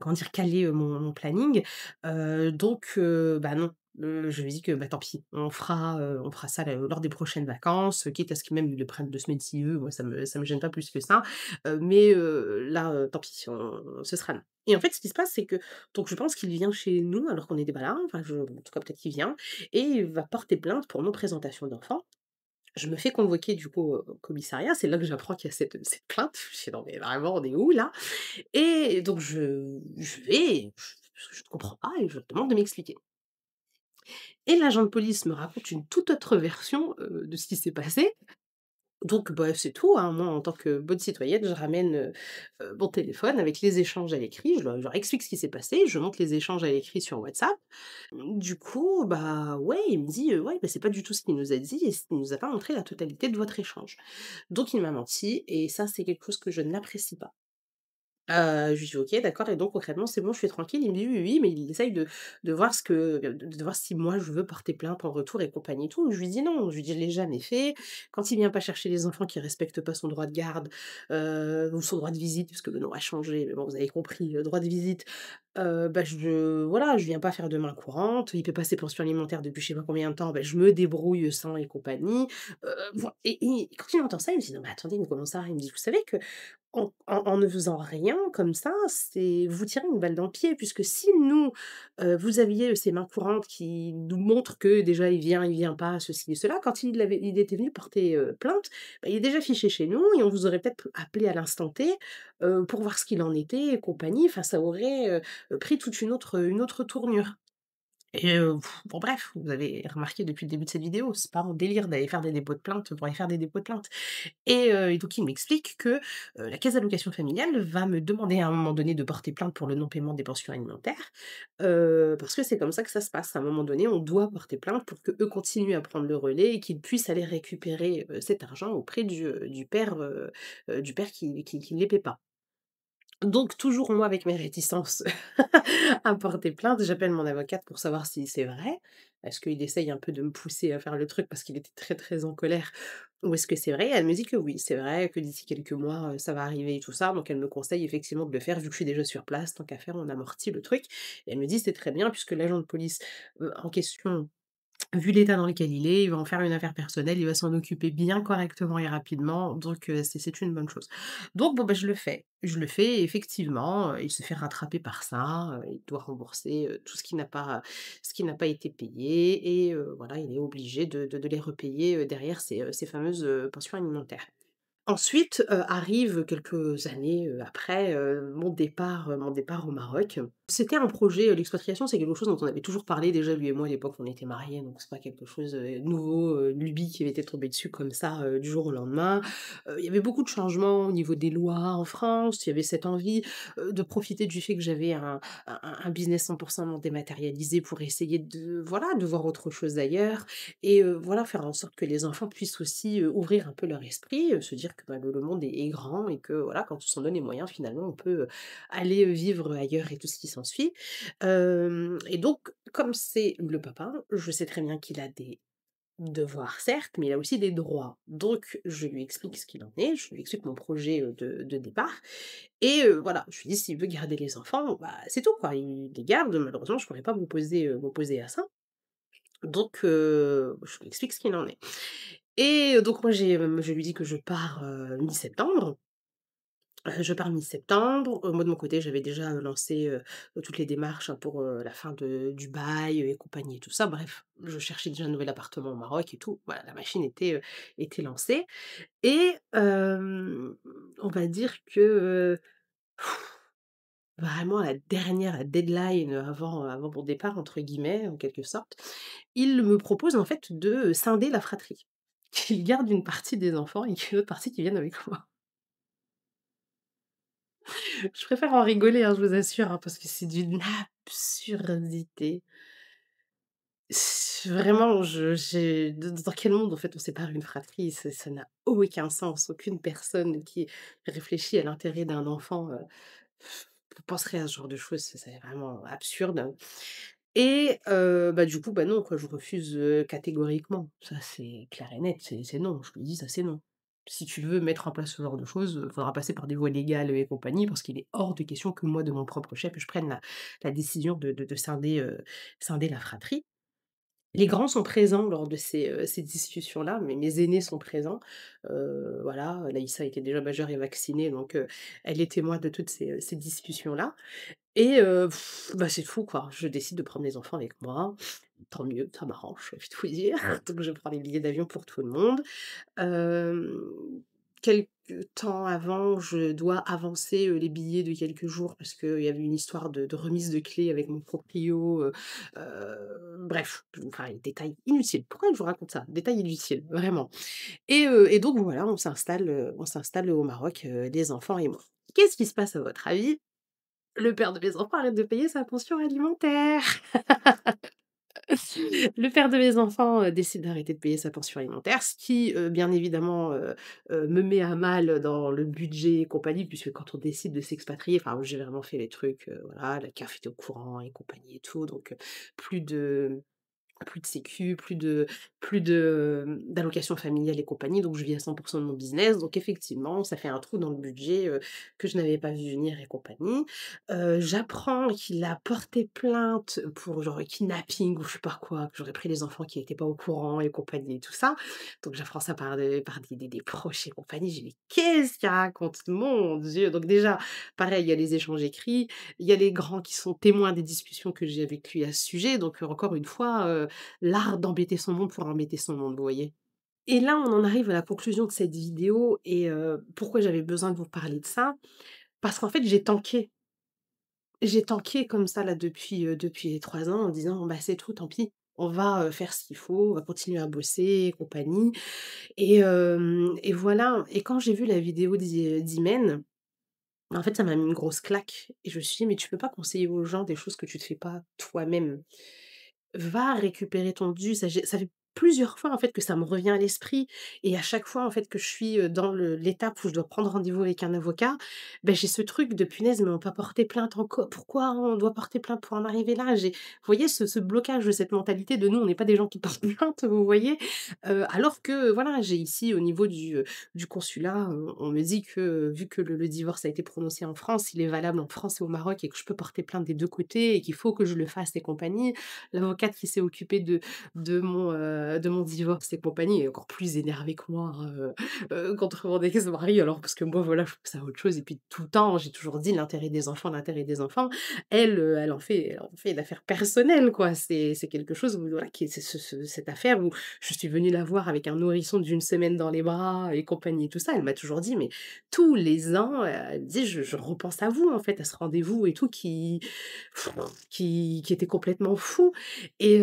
comment dire? Caler, mon planning, bah, non. Je lui ai dit que, bah, tant pis, on fera ça lors des prochaines vacances, quitte à ce qu'ils même ils le prennent 2 semaines s'ils veulent, moi ça me gêne pas plus que ça, mais là, tant pis, ce sera non et en fait, ce qui se passe, c'est que donc je pense qu'il vient chez nous alors qu'on n'était pas là, enfin en tout cas peut-être qu'il vient et il va porter plainte pour non-présentation d'enfant. Je me fais convoquer du coup au commissariat, c'est là que j'apprends qu'il y a cette plainte. Je fais: «Non mais vraiment, on est où là?» Et donc je vais, je ne comprends pas et je leur demande de m'expliquer. Et l'agent de police me raconte une toute autre version, de ce qui s'est passé. Donc bah, c'est tout, hein. Moi, en tant que bonne citoyenne, je ramène, mon téléphone avec les échanges à l'écrit. Je leur explique ce qui s'est passé, je montre les échanges à l'écrit sur WhatsApp. Du coup, bah, ouais, il me dit: «Ouais, bah, c'est pas du tout ce qu'il nous a dit et il nous a pas montré la totalité de votre échange. Donc il m'a menti et ça, c'est quelque chose que je n'apprécie pas». Je lui dis: «OK, d'accord et donc concrètement, c'est bon, je suis tranquille?» Il me dit: «Oui, oui», mais il essaye de voir ce que de voir si moi je veux porter plainte en retour et compagnie et tout. Je lui dis: «Non», je lui dis: «Je l'ai jamais fait. Quand il vient pas chercher les enfants, qu'il respecte pas son droit de garde, ou son droit de visite», puisque le nom a changé, mais bon, vous avez compris, droit de visite, bah, je viens pas faire de main courante. Il paie pas ses pensions alimentaires depuis je sais pas combien de temps, bah, je me débrouille sans et compagnie. Et quand il entend ça, il me dit: «Non mais attendez, mais comment ça?» Il me dit: «Vous savez que en ne faisant rien comme ça, c'est vous tirer une balle dans le pied puisque si nous, vous aviez, ces mains courantes qui nous montrent que déjà il vient pas, ceci et cela, quand il était venu porter, plainte, bah, il est déjà fiché chez nous et on vous aurait peut-être appelé à l'instant T, pour voir ce qu'il en était et compagnie. Enfin ça aurait, pris toute une autre tournure. Et bon bref, vous avez remarqué depuis le début de cette vidéo, c'est pas mon délire d'aller faire des dépôts de plainte pour aller faire des dépôts de plainte. Et donc il m'explique que, la caisse d'allocations familiales va me demander à un moment donné de porter plainte pour le non-paiement des pensions alimentaires, parce que c'est comme ça que ça se passe. À un moment donné, on doit porter plainte pour qu'eux continuent à prendre le relais et qu'ils puissent aller récupérer, cet argent auprès du père qui ne les paie pas. Donc toujours moi avec mes réticences à porter plainte, j'appelle mon avocate pour savoir si c'est vrai. Est-ce qu'il essaye un peu de me pousser à faire le truc parce qu'il était très, très en colère? Ou est-ce que c'est vrai? Elle me dit que oui, c'est vrai, que d'ici quelques mois, ça va arriver et tout ça, donc elle me conseille effectivement de le faire vu que je suis déjà sur place, tant qu'à faire, on amortit le truc et elle me dit: «C'est très bien puisque l'agent de police, en question vu l'état dans lequel il va en faire une affaire personnelle, il va s'en occuper bien correctement et rapidement, donc c'est une bonne chose. Donc bon, bah, je le fais. Je le fais et effectivement, il se fait rattraper par ça, il doit rembourser, tout ce qui n'a pas été payé et voilà, il est obligé de les repayer, derrière ces fameuses, pensions alimentaires. Ensuite, arrive quelques années, après, mon départ au Maroc. C'était un projet, l'expatriation, c'est quelque chose dont on avait toujours parlé déjà lui et moi à l'époque, on était mariés, donc c'est pas quelque chose, nouveau, une lubie qui m'était tombée dessus comme ça, du jour au lendemain. Il y avait beaucoup de changements au niveau des lois en France, il y avait cette envie, de profiter du fait que j'avais un business 100% dématérialisé pour essayer de voilà, de voir autre chose ailleurs et voilà, faire en sorte que les enfants puissent aussi, ouvrir un peu leur esprit, se dire que, bah, le monde est grand et que voilà, quand on s'en donne les moyens, finalement, on peut, aller, vivre ailleurs et tout ce qui s'ensuit. Et donc comme c'est le papa, je sais très bien qu'il a des devoirs certes, mais il a aussi des droits. Donc je lui explique ce qu'il en est, je lui explique mon projet, de départ et voilà, je lui dis: «S'il veut garder les enfants, bah, c'est tout quoi, il les garde, malheureusement je pourrais pas m'opposer à ça». Donc je lui explique ce qu'il en est. Et donc moi je lui dis que je pars, mi-septembre Je pars mi-septembre. Moi de mon côté, j'avais déjà, lancé, toutes les démarches, hein, pour, la fin de du bail, et compagnie et tout ça. Bref, je cherchais déjà un nouvel appartement au Maroc et tout. Voilà, la machine était lancée et on va dire que, vraiment à la dernière deadline, avant mon «départ» entre guillemets, en quelque sorte, il me propose en fait de scinder la fratrie. Qu'il garde une partie des enfants et qu'une autre partie qui vienne avec moi. Je préfère en rigoler, hein, je vous assure, hein, parce que c'est d'une absurdité. Vraiment, je j'ai dans quel monde, en fait, on sépare une fratrie? Ça n'a aucun sens. Aucune personne qui réfléchit à l'intérêt d'un enfant, penserait à ce genre de choses. C'est vraiment absurde et bah, du coup, bah, non, quoi, je refuse, catégoriquement. Ça, c'est clair et net, c'est non. Je lui dis: «Ça, c'est non». Si tu veux mettre en place ce genre de choses, faudra passer par des voies légales et compagnie, parce qu'il est hors de question que moi, de mon propre chef, je prenne la décision de scinder, scinder la fratrie. Les grands sont présents lors de ces discussions-là, mes aînés sont présents. Voilà, Laïssa était déjà majeure et vaccinée, donc elle est témoin de toutes ces discussions-là et bah, c'est fou, quoi. Je décide de prendre les enfants avec moi. Tant mieux, ça m'arrange, j'ai envie de vous dire. Donc je prends les billets d'avion pour tout le monde. Quelque temps avant, je dois avancer, les billets de quelques jours parce qu'il y avait une histoire de remise de clés avec mon proprio, bref, enfin, détail inutile. Pourquoi je vous raconte ça? Détail inutile, vraiment et donc voilà, on s'installe au Maroc, les enfants et moi. Qu'est-ce qui se passe à votre avis? Le père de mes enfants arrête de payer sa pension alimentaire. Le père de mes enfants, décide d'arrêter de payer sa pension alimentaire, ce qui, bien évidemment, me met à mal dans le budget et compagnie, puisque quand on décide de s'expatrier, enfin, j'ai vraiment fait les trucs, voilà, la CAF était au courant et compagnie et tout, donc plus de plus de sécu, plus de, d'allocations familiales et compagnie, donc je vis à 100 de mon business, donc effectivement, ça fait un trou dans le budget, que je n'avais pas vu venir et compagnie. J'apprends qu'il a porté plainte pour genre kidnapping ou je sais pas quoi, que j'aurais pris les enfants qui étaient pas au courant et compagnie et tout ça. Donc j'apprends ça par des proches et compagnie. Je dis: «Mais qu'est-ce qu'il raconte? Mon Dieu!» Donc déjà, pareil, il y a les échanges écrits, il y a les grands qui sont témoins des discussions que j'ai avec lui à ce sujet, donc encore une fois, l'art d'embêter son monde pour embêter son monde, vous voyez? Et là, on en arrive à la conclusion de cette vidéo et pourquoi j'avais besoin de vous parler de ça? Parce qu'en fait, j'ai tanké. J'ai tanké comme ça là depuis les 3 ans en disant: «Bah, c'est tout, tant pis. On va, faire ce qu'il faut, on va continuer à bosser et compagnie» et voilà et quand j'ai vu la vidéo d'Imen, en fait, ça m'a mis une grosse claque et je me suis dit: «Mais tu peux pas conseiller aux gens des choses que tu ne fais pas toi-même». Va récupérer ton dû. Ça fait plusieurs fois, en fait, que ça me revient à l'esprit et à chaque fois, en fait, que je suis, dans l'étape où je dois prendre rendez-vous avec un avocat, j'ai ce truc de: «Punaise, mais on peut porter plainte encore pourquoi on doit porter plainte pour en arriver là?» Vous voyez ce blocage de cette mentalité de nous, on n'est pas des gens qui portent plainte, vous voyez? Alors que, voilà, j'ai ici au niveau du consulat, on me dit que, vu que le divorce a été prononcé en France, il est valable en France et au Maroc et que je peux porter plainte des 2 côtés et qu'il faut que je le fasse et compagnie. L'avocate qui s'est occupée de mon divorce et compagnie est encore plus énervée que moi, hein, contre mon ex-mari. Alors parce que moi, voilà, je trouve ça autre chose et puis tout le temps, j'ai toujours dit: «L'intérêt des enfants, l'intérêt des enfants». Elle, elle en fait une affaire personnelle, quoi. C'est quelque chose où voilà, qui est c'est cette affaire où je suis venue la voir avec un nourrisson d'une semaine dans les bras et compagnie et tout ça. Elle m'a toujours dit: «Mais tous les ans», elle me dit: «Je repense à vous, en fait, à ce rendez-vous et tout qui était complètement fou». Et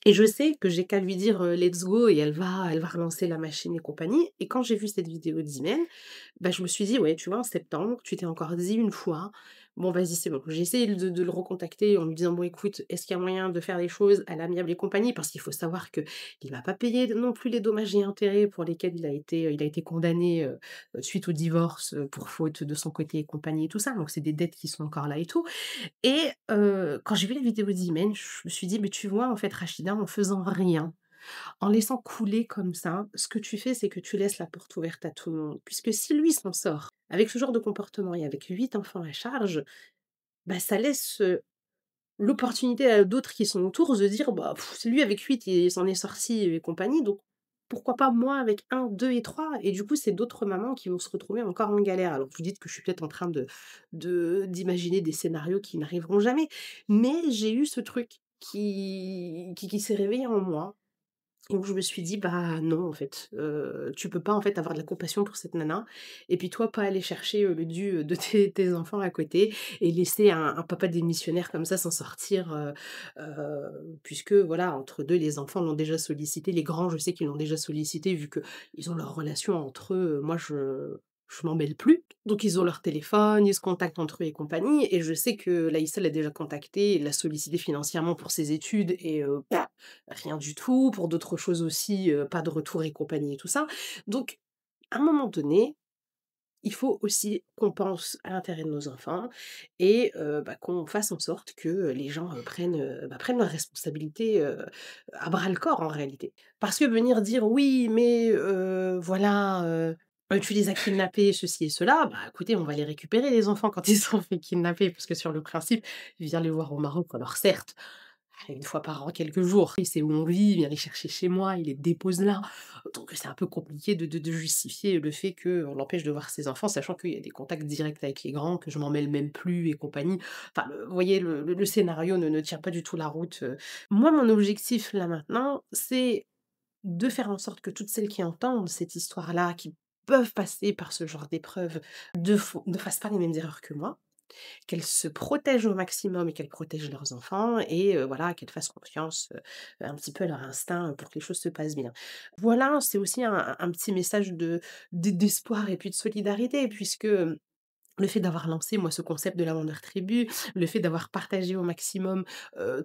et je sais que j'ai qu'à lui dire, «Let's go» et elle va relancer la machine et compagnie et quand j'ai vu cette vidéo d'Imen, je me suis dit: «Ouais, tu vois, en septembre, tu t'es encore dit une fois, bon vas-y, c'est bon». J'ai essayé de le recontacter en lui disant: «Bon écoute, est-ce qu'il y a moyen de faire les choses à l'amiable et compagnie?» parce qu'il faut savoir qu'il m'a pas payé non plus les dommages et intérêts pour lesquels il a été condamné, suite au divorce, pour faute de son côté et compagnie et tout ça, donc c'est des dettes qui sont encore là et tout et quand j'ai vu la vidéo d'Imen, je me suis dit: «Mais tu vois, en fait, Rachida, en faisant rien, en laissant couler comme ça, ce que tu fais, c'est que tu laisses la porte ouverte à tout le monde. Puisque si lui s'en sort avec ce genre de comportement et avec 8 enfants à charge, ça laisse, l'opportunité à d'autres qui sont autour de dire: «Bah, c'est lui avec 8, il s'en est sorti et compagnie, donc pourquoi pas moi avec un, 2 et 3. Et du coup, c'est d'autres mamans qui vont se retrouver encore en galère. Alors vous dites que je suis peut-être en train d'imaginer des scénarios qui n'arriveront jamais, mais j'ai eu ce truc qui s'est réveillé en moi, où je me suis dit: «Bah, non, en fait, tu peux pas, en fait, avoir de la compassion pour cette nana et puis toi, pas aller chercher, le dû, de tes enfants à côté et laisser un papa démissionnaire comme ça s'en sortir», puisque voilà, entre 2 les enfants l'ont déjà sollicité. Les grands, je sais qu'ils l'ont déjà sollicité vu qu'ils ont leur relation entre eux, moi je m'en mêle plus. Donc ils ont leur téléphone, ils se contactent entre eux et compagnie et je sais que Laïssa l'a déjà contacté, l'a sollicité financièrement pour ses études et rien du tout, pour d'autres choses aussi, pas de retour et compagnie et tout ça. Donc, à un moment donné, il faut aussi qu'on pense à l'intérêt de nos enfants et qu'on fasse en sorte que, les gens, prennent leurs responsabilités, à bras le corps en réalité. Parce que venir dire: «Oui, mais voilà, tu les as kidnappés, ceci et cela», bah, écoutez, on va les récupérer les enfants quand ils sont fait kidnapper parce que sur le principe, viens les voir au Maroc, alors certes, une fois par an, quelques jours. Il sait où on vit, il vient les chercher chez moi, il les dépose là. Donc c'est un peu compliqué de justifier le fait qu'on l'empêche de voir ses enfants, sachant qu'il y a des contacts directs avec les grands, que je m'en mêle même plus et compagnie. Enfin, vous voyez, le scénario ne tient pas du tout la route. Moi, mon objectif là maintenant, c'est de faire en sorte que toutes celles qui entendent cette histoire-là, qui peuvent passer par ce genre d'épreuve, ne fassent pas les mêmes erreurs que moi, qu'elles se protègent au maximum et qu'elles protègent leurs enfants et voilà, qu'elles fassent confiance, un petit peu à leur instinct, pour que les choses se passent bien. Voilà, c'est aussi un petit message d'espoir et puis de solidarité puisque, le fait d'avoir lancé, moi, ce concept de la Wonder Tribu, le fait d'avoir partagé au maximum,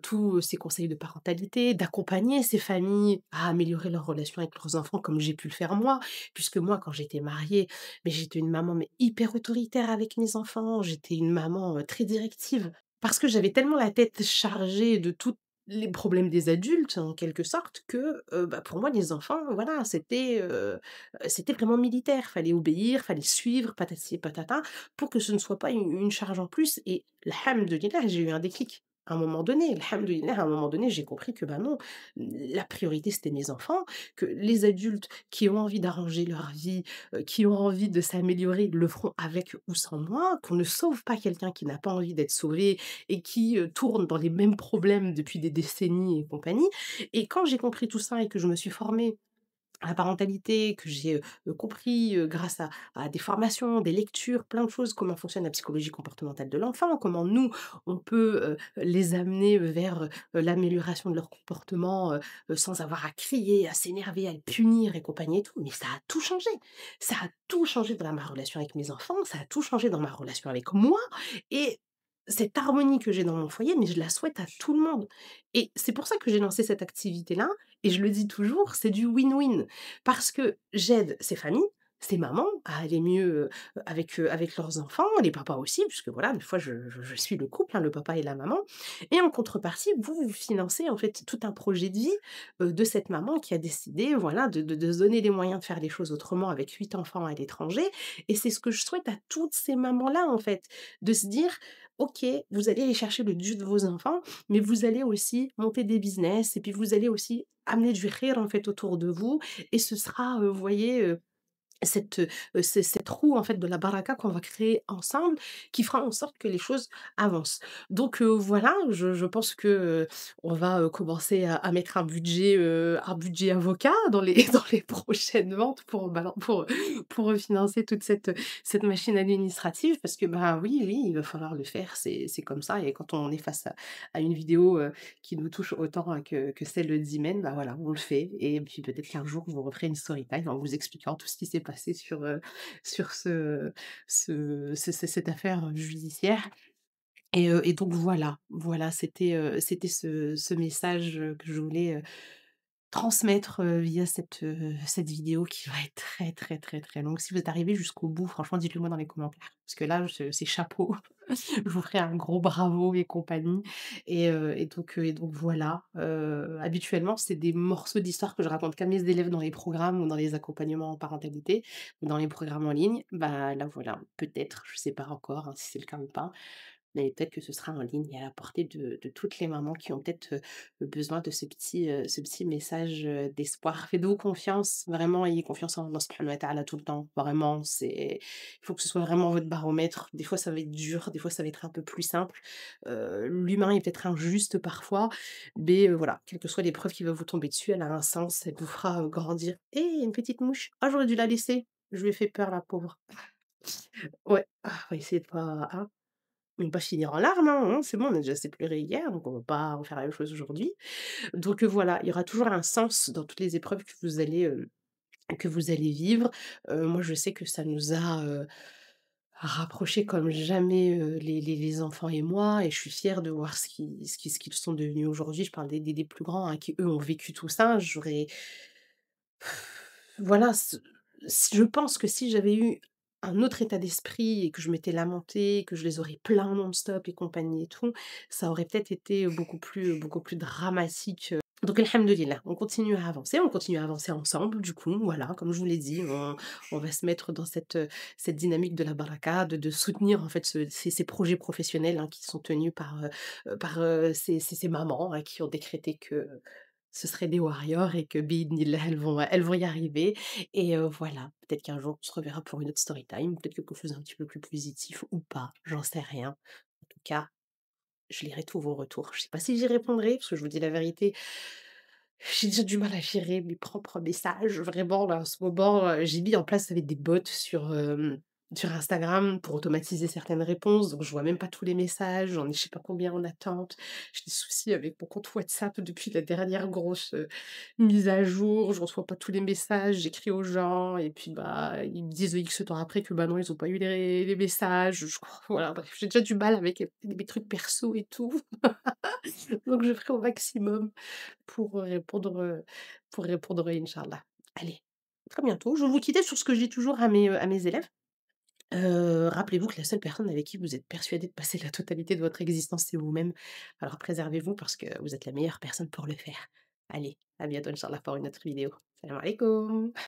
tous ces conseils de parentalité, d'accompagner ces familles à améliorer leur relation avec leurs enfants comme j'ai pu le faire moi. Puisque moi, quand j'étais mariée, mais j'étais une maman, mais hyper autoritaire avec mes enfants, j'étais une maman, très directive. Parce que j'avais tellement la tête chargée de tous les problèmes des adultes, en quelque sorte, que, pour moi, les enfants, voilà, c'était vraiment militaire. Fallait obéir, fallait suivre, patati et patata pour que ce ne soit pas une charge en plus et alhamdoulilah, j'ai eu un déclic. À un moment donné, alhamdoulilah, à un moment donné, j'ai compris que, bah, non, la priorité, c'était mes enfants, que les adultes qui ont envie d'arranger leur vie, qui ont envie de s'améliorer, le feront avec ou sans moi, qu'on ne sauve pas quelqu'un qui n'a pas envie d'être sauvé et qui, tourne dans les mêmes problèmes depuis des décennies et compagnie et quand j'ai compris tout ça et que je me suis formée à la parentalité, que j'ai, compris, grâce à des formations, des lectures, plein de choses, comment fonctionne la psychologie comportementale de l'enfant, comment nous, on peut, les amener vers, l'amélioration de leur comportement, sans avoir à crier, à s'énerver, à le punir et compagnie et tout. Mais ça a tout changé. Ça a tout changé dans ma relation avec mes enfants, ça a tout changé dans ma relation avec moi et cette harmonie que j'ai dans mon foyer, mais je la souhaite à tout le monde et c'est pour ça que j'ai lancé cette activité-là et je le dis toujours, c'est du win-win. Parce que j'aide ces familles, ces mamans à aller mieux, avec leurs enfants, les papas aussi, puisque voilà, des fois je suis le couple, hein, le papa et la maman et en contrepartie, vous financez en fait tout un projet de vie, de cette maman qui a décidé, voilà, de se donner les moyens de faire les choses autrement avec 8 enfants à l'étranger et c'est ce que je souhaite à toutes ces mamans-là, en fait, de se dire: «OK, vous allez aller chercher le dû de vos enfants, mais vous allez aussi monter des business et puis vous allez aussi amener du khir en fait autour de vous et ce sera, vous voyez, cette, cette roue en fait de la baraka qu'on va créer ensemble, qui fera en sorte que les choses avancent. Donc voilà, je pense que, on va, commencer à mettre un budget avocat dans les dans les prochaines ventes pour financer toute cette machine administrative parce que, bah, oui, oui, il va falloir le faire, c'est comme ça et quand on est face à une vidéo, qui nous touche autant, que celle d'Imen, bah, voilà, on le fait et puis peut-être qu'un jour, je vous referai une story time en vous expliquant tout ce qui s'est passé sur cette affaire, judiciaire et donc voilà, voilà, c'était ce message, que je voulais, transmettre, via cette vidéo qui va être très, très, très, très longue. Si vous êtes arrivés jusqu'au bout, franchement, dites-le moi dans les commentaires. Parce que là, c'est chapeau. Je vous ferai un gros bravo et compagnie et donc voilà, habituellement, c'est des morceaux d'histoire que je raconte qu'à mes élèves dans les programmes ou dans les accompagnements en parentalité ou dans les programmes en ligne. Bah, là, voilà, peut-être, je sais pas encore, hein, si c'est le cas ou pas, mais peut-être que ce sera en ligne et à la portée de toutes les mamans qui ont peut-être, besoin de ce petit message, d'espoir. Faites-vous confiance, vraiment ayez confiance en Allah subhanahu wa ta'ala tout le temps. Vraiment, il faut que ce soit vraiment votre baromètre. Des fois, ça va être dur, des fois, ça va être un peu plus simple. L'humain est peut-être injuste parfois, mais voilà, quelle que soit l'épreuve qui va vous tomber dessus, elle a un sens, elle vous fera, grandir. «Hé, une petite mouche! Ah, j'aurais dû la laisser, je lui ai fait peur la pauvre». Ouais, on va essayer de pas hein, ne pas finir en larmes, hein, c'est bon, on a déjà assez pleuré hier, donc on va pas refaire la même chose aujourd'hui. Donc voilà, il y aura toujours un sens dans toutes les épreuves que vous allez vivre. Moi, je sais que ça nous a, rapprochés comme jamais, les enfants et moi et je suis fière de voir ce qu'ils sont devenus aujourd'hui. Je parle des plus grands, hein, qui eux ont vécu tout ça. J'aurais voilà, je pense que si j'avais eu un autre état d'esprit et que je m'étais lamentée, que je les aurais plaints non-stop et compagnie et tout, ça aurait peut-être été beaucoup plus dramatique. Donc alhamdoulilah, on continue à avancer ensemble du coup, voilà, comme je vous l'ai dit, on va se mettre dans cette dynamique de la baraka, de soutenir en fait ces projets professionnels, hein, qui sont tenus par ces mamans, hein, qui ont décrété que ce seraient des warriors et que biidhnillah, elles vont y arriver et voilà, peut-être qu'un jour on se reverra pour une autre story time, peut-être quelque chose un petit peu plus positif ou pas, j'en sais rien. En tout cas, je lirai tous vos retours. Je sais pas si j'y répondrai, parce que je vous dis la vérité, j'ai déjà du mal à gérer mes propres messages. Vraiment, là, en ce moment, j'ai mis en place avec des bots sur Instagram pour automatiser certaines réponses, donc je vois même pas tous les messages, j'en ai je sais pas combien en attente. J'ai des soucis avec mon compte WhatsApp depuis la dernière grosse, mise à jour, je reçois pas tous les messages, j'écris aux gens et puis, bah, ils me disent X temps après que, bah, non, ils ont pas eu les messages, je crois voilà, bref, j'ai déjà du mal avec, mes trucs perso et tout, donc je ferai au maximum pour, pour répondre inch'Allah. Allez, très bientôt. Je vais vous quitter sur ce que je dis toujours à mes élèves. Rappelez-vous que la seule personne avec qui vous êtes persuadé de passer la totalité de votre existence, c'est vous-même. Alors préservez-vous parce que vous êtes la meilleure personne pour le faire. Allez, à bientôt inch'Allah pour une autre vidéo. Salam alaikoum.